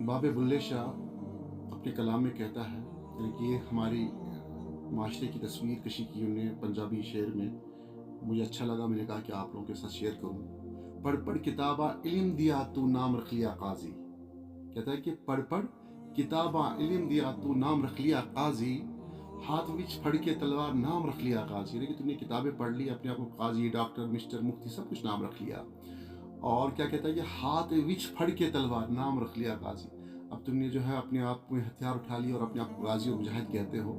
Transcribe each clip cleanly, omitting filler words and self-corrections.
बाब बुल्ले शाह अपने कलाम में कहता है, यानी कि ये हमारी माशरे की तस्वीर कशी की उन्होंने पंजाबी शेर में। मुझे अच्छा लगा, मैंने कहा कि आप लोगों के साथ शेयर करूं। पढ़ पढ़ किताबा इल्म दिया तू नाम रख लिया काजी। कहता है कि पढ़ पढ़ किताबा इल्म दिया तू नाम रख लिया काजी, हाथ विच फड़ के तलवार नाम रख लिया काजी। यानी कि तुमने किताबें पढ़ ली, अपने आप को काजी, डॉक्टर, मिस्टर, मुफ्ती सब कुछ नाम रख लिया। और क्या कहता है कि हाथ विच फड़ के तलवार नाम रख लिया गाजी। अब तुमने जो है अपने आप में हथियार उठा लिया और अपने आप को गाजी और मुजाहिद कहते हो।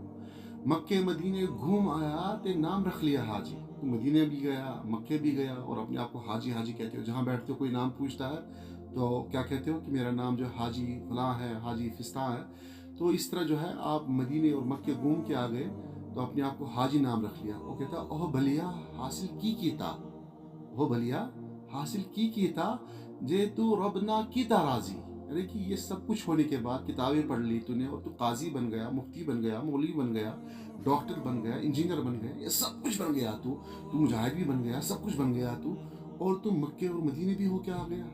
मक्के मदीने घूम आया ते नाम रख लिया हाजी। तो मदीने भी गया, मक्के भी गया और अपने आप को हाजी हाजी कहते हो। जहाँ बैठते हो कोई नाम पूछता है तो क्या कहते हो कि मेरा नाम जो हाजी फलां है, हाजी फिस्ता है। तो इस तरह जो है आप मदीने और मक्के घूम के आ गए तो अपने आप को हाजी नाम रख लिया। वो कहता ओह भलिया हासिल की कीता, वो भलिया हासिल की कीता जे तू रबना की राजी। यानी कि ये सब कुछ होने के बाद किताबें पढ़ ली तूने और तू काजी बन गया, मुफ्ती बन गया, मौलवी बन गया, डॉक्टर बन गया, इंजीनियर बन गया, ये सब कुछ बन गया तू मुजाहिद भी बन गया, सब कुछ बन गया तू। और तू मक्के और मदीने भी होके आ गया।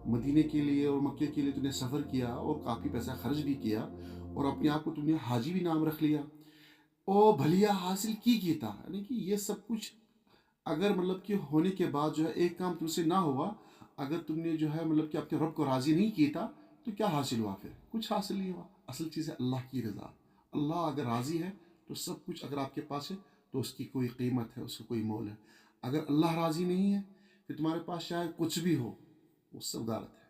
मदीने के लिए और मक्के के लिए तूने सफ़र किया और काफ़ी पैसा खर्च भी किया और अपने आप को तुमने हाजी भी नाम रख लिया। ओ भलिया हासिल की था, यानी कि ये सब कुछ अगर मतलब कि होने के बाद जो है एक काम तुमसे ना हुआ, अगर तुमने जो है मतलब कि अपने रब को राज़ी नहीं किया था, तो क्या हासिल हुआ? फिर कुछ हासिल नहीं हुआ। असल चीज़ है अल्लाह की रज़ा। अल्लाह अगर राज़ी है तो सब कुछ अगर आपके पास है तो उसकी कोई कीमत है, उसका कोई मोल है। अगर अल्लाह राज़ी नहीं है फिर तुम्हारे पास चाहे कुछ भी हो, वो सब गारत है।